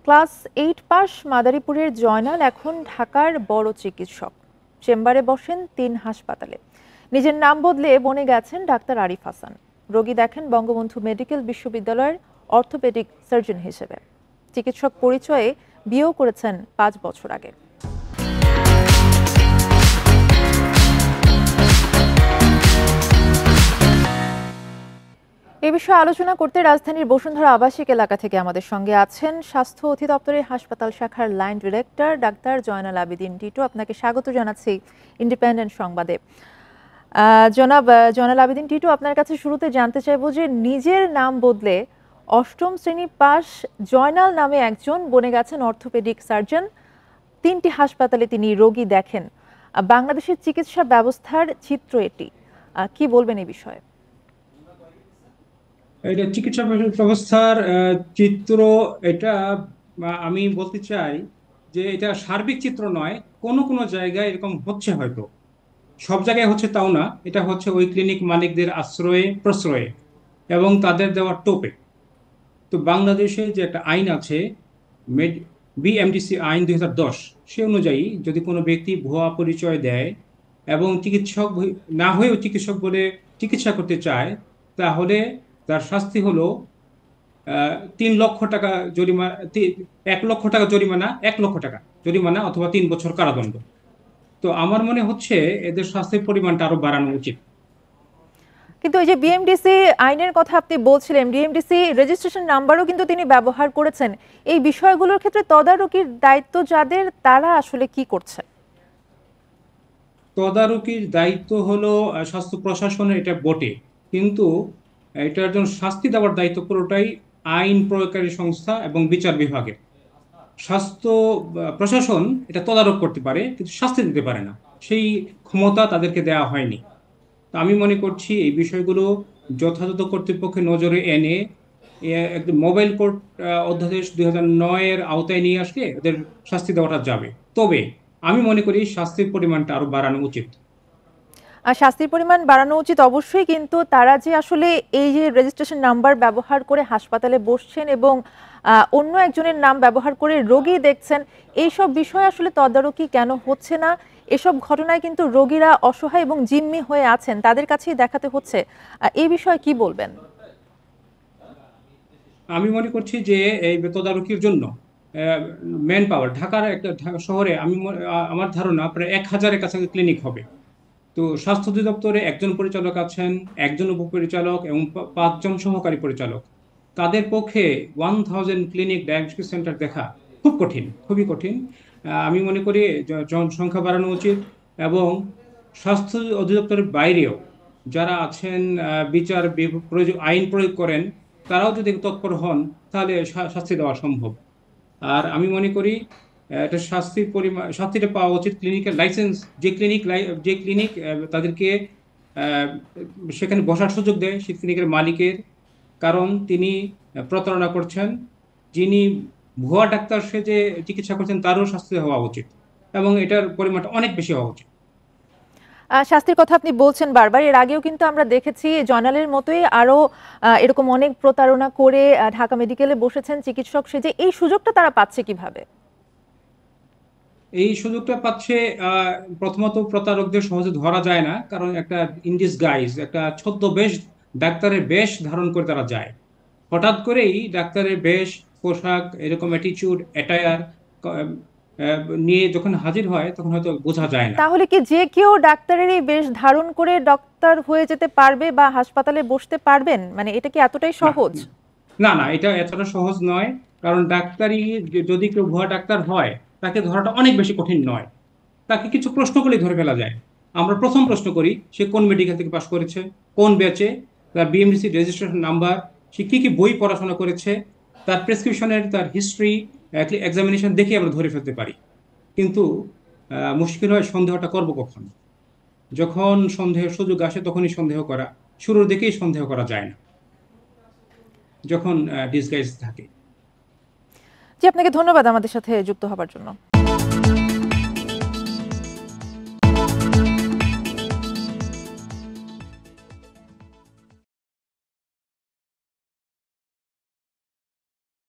Class 8 pass মাদারীপুরের জয়নাল এখন ঢাকার বড় চিকিৎসক। চেম্বারে বসেন 3 হাসপাতালে। নিজের নাম বদলে বনে গেছেন ডাক্তার আরিফ হাসান। রোগী দেখেন বঙ্গবন্ধু মেডিকেল বিশ্ববিদ্যালয়ের অর্থোপেডিক সার্জন হিসেবে। চিকিৎসক পরিচয়ে বিয়েও করেছেন 5 বছর আগে। এ বিষয়ে আলোচনা করতে রাজধানীর বসুন্ধরা আবাসিক এলাকা থেকে আমাদের সঙ্গে আছেন স্বাস্থ্য অধিদপ্তরের হাসপাতাল শাখার line director doctor Joynal Abedin Titu. আপনাকে স্বাগত জানাচ্ছি ইন্ডিপেন্ডেন্ট সংবাদে। জনাব জয়নাল আবেদিন টিটু, আপনার কাছে শুরুতে জানতে চাইবো যে নিজের নাম বদলে 8ম শ্রেণী পাস জয়নাল নামে একজন বনে গেছেন অর্থোপেডিক সার্জন। 3টি হাসপাতালে তিনি রোগী দেখেন। বাংলাদেশের চিকিৎসা ব্যবস্থার চিত্র এটি, কি বলবেন এই বিষয়ে? এটা চিকিৎসা ব্যবস্থার চিত্র। এটা আমি বলতে চাই যে এটা সার্বিক চিত্র নয়, কোনো কোনো জায়গায় এরকম হচ্ছে, হয়তো সব জায়গায় হচ্ছে তাও না। এটা হচ্ছে ওই ক্লিনিক মালিকদের আশ্রয়ে প্রশ্রয়ে এবং তাদের দেওয়া টোপে। তো বাংলাদেশে যে একটা আইন আছে, বিএমডিসি আইন 2010, সে অনুযায়ী যদি কোনো ব্যক্তি ভুয়া পরিচয় দেয় এবং চিকিৎসক না হয়েও চিকিৎসক বলে চিকিৎসা করতে চায়, তাহলে তার শাস্তি হলো 3 লক্ষ টাকা জরিমানা, 1 লক্ষ টাকা জরিমানা, 1 লক্ষ টাকা জরিমানা অথবা 3 বছর কারাদণ্ড। তো আমার মনে হচ্ছে এদের শাস্তির পরিমাণটা আরো বাড়ানো উচিত। কিন্তু এই যে বিএমডিসি আইনের কথা আপনি বলছিলেন, বিএমডিসি রেজিস্ট্রেশন নাম্বারও কিন্তু তিনি ব্যবহার করেছেন। এই বিষয়গুলোর ক্ষেত্রে তদারকির দায়িত্ব যাদের, তারা আসলে কি করছে? তদারকির দায়িত্ব হলো স্বাস্থ্য প্রশাসনের, এটা বটে, কিন্তু এটার জন্য শাস্তি দেওয়ার দায়িত্ব পুরোটাই আইন প্রয়োগকারী সংস্থা এবং বিচার বিভাগের। স্বাস্থ্য প্রশাসন এটা তদারক করতে পারে কিন্তু শাস্তি দিতে পারে না, সেই ক্ষমতা তাদেরকে দেওয়া হয়নি। তো আমি মনে করছি এই বিষয়গুলো যথাযথ কর্তৃপক্ষের নজরে এনে একদম মোবাইল কোর্ট অধ্যাদেশ 2009-এর আওতায় নিয়ে আসলে এদের শাস্তি দেওয়াটা যাবে। তবে আমি মনে করি শাস্তির পরিমাণটা আরো বাড়ানো উচিত। আর শাস্তির পরিমাণ বাড়ানো উচিত অবশ্যই, কিন্তু তারা যে আসলে এই যে রেজিস্ট্রেশন নাম্বার ব্যবহার করে হাসপাতালে বসছেন এবং অন্য একজনের নাম ব্যবহার করে রোগী দেখছেন, এইসব বিষয় আসলে তদারকি কেন হচ্ছে না? এসব ঘটনায় কিন্তু রোগীরা অসহায় এবং জিম্মি হয়ে আছেন, তাদের কাছেই দেখাতে হচ্ছে। এই বিষয়ে কি বলবেন? আমি মনে করছি যে এই তদারকির জন্য ম্যান পাওয়ার, ঢাকার একটা শহরে আমার ধারণা প্রায় 1000-এর কাছাকাছি ক্লিনিক হবে। তো স্বাস্থ্য অধিদপ্তরে একজন পরিচালক আছেন, একজন উপপরিচালক এবং 5জন সহকারী পরিচালক। তাদের পক্ষে 1000 ক্লিনিক ডায়াগনস্টিক সেন্টার দেখা খুব কঠিন, খুবই কঠিন। আমি মনে করি জনসংখ্যা বাড়ানো উচিত এবং স্বাস্থ্য অধিদপ্তরের বাইরেও যারা আছেন, আইন প্রয়োগ করেন, তারাও যদি তৎপর হন তাহলে শাস্তি দেওয়া সম্ভব। আর আমি মনে করি এটা শাস্তিটা পাওয়া উচিত ক্লিনিকের লাইসেন্স, যে ক্লিনিক তাদেরকে আহ, সেখানে বসার সুযোগ দেয় সেই ক্লিনিকের মালিকের, কারণ তিনি প্রতারণা করছেন। যিনি ভুয়া ডাক্তার সেজে চিকিৎসা করছেন তারও শাস্তি হওয়া উচিত এবং এটার পরিমাণটা অনেক বেশি হওয়া উচিত। শাস্তির কথা আপনি বলছেন বারবার। এর আগেও কিন্তু আমরা দেখেছি জয়নালের মতোই আরো এরকম অনেক প্রতারণা করে ঢাকা মেডিকেলে বসেছেন চিকিৎসক সেজে। এই সুযোগটা তারা পাচ্ছে কিভাবে? এই সুযোগটা পাচ্ছে, প্রথমত প্রতারকদের সহজে ধরা যায় না, কারণ একটা ইনডিসগাইজ, একটা ছদ্মবেশ, ডাক্তারের বেশ ধারণ করে তারা যায়। হঠাৎ করেই ডাক্তারের বেশ, পোশাক, এরকম অ্যাটিচিউড, অ্যাটায়ার নিয়ে যখন হাজির হয় তখন হয়তো বোঝা যায় না। তাহলে কি যে কেউ ডাক্তারের এই বেশ ধারণ করে ডক্টর হয়ে যেতে পারবে বা হাসপাতালে বসতে পারবেন? মানে এটা কি এতটাই না, সহজ? না, না, এটা এতটা সহজ নয়। কারণ ডাক্তারি, যদি কেউ ভুয়া ডাক্তার হয় তাকে ধরাটা অনেক বেশি কঠিন নয়। তাকে কিছু প্রশ্ন করলেই ধরে ফেলা যায়। আমরা প্রথম প্রশ্ন করি সে কোন মেডিকেল থেকে পাশ করেছে, কোন ব্যাচে, তার বিএমডিসি রেজিস্ট্রেশন নাম্বার, সে কি কি বই পড়াশোনা করেছে, তার প্রেসক্রিপশনের, তার হিস্ট্রি, এক্সামিনেশন দেখে আমরা ধরে ফেলতে পারি। কিন্তু মুশকিল হয় সন্দেহটা করব কখন। যখন সন্দেহের সুযোগ আসে তখনই সন্দেহ করা, শুরুর দিকেই সন্দেহ করা যায় না যখন ডিসগাইজ থাকে। জি, আপনাকে ধন্যবাদ আমাদের সাথে যুক্ত হবার জন্য।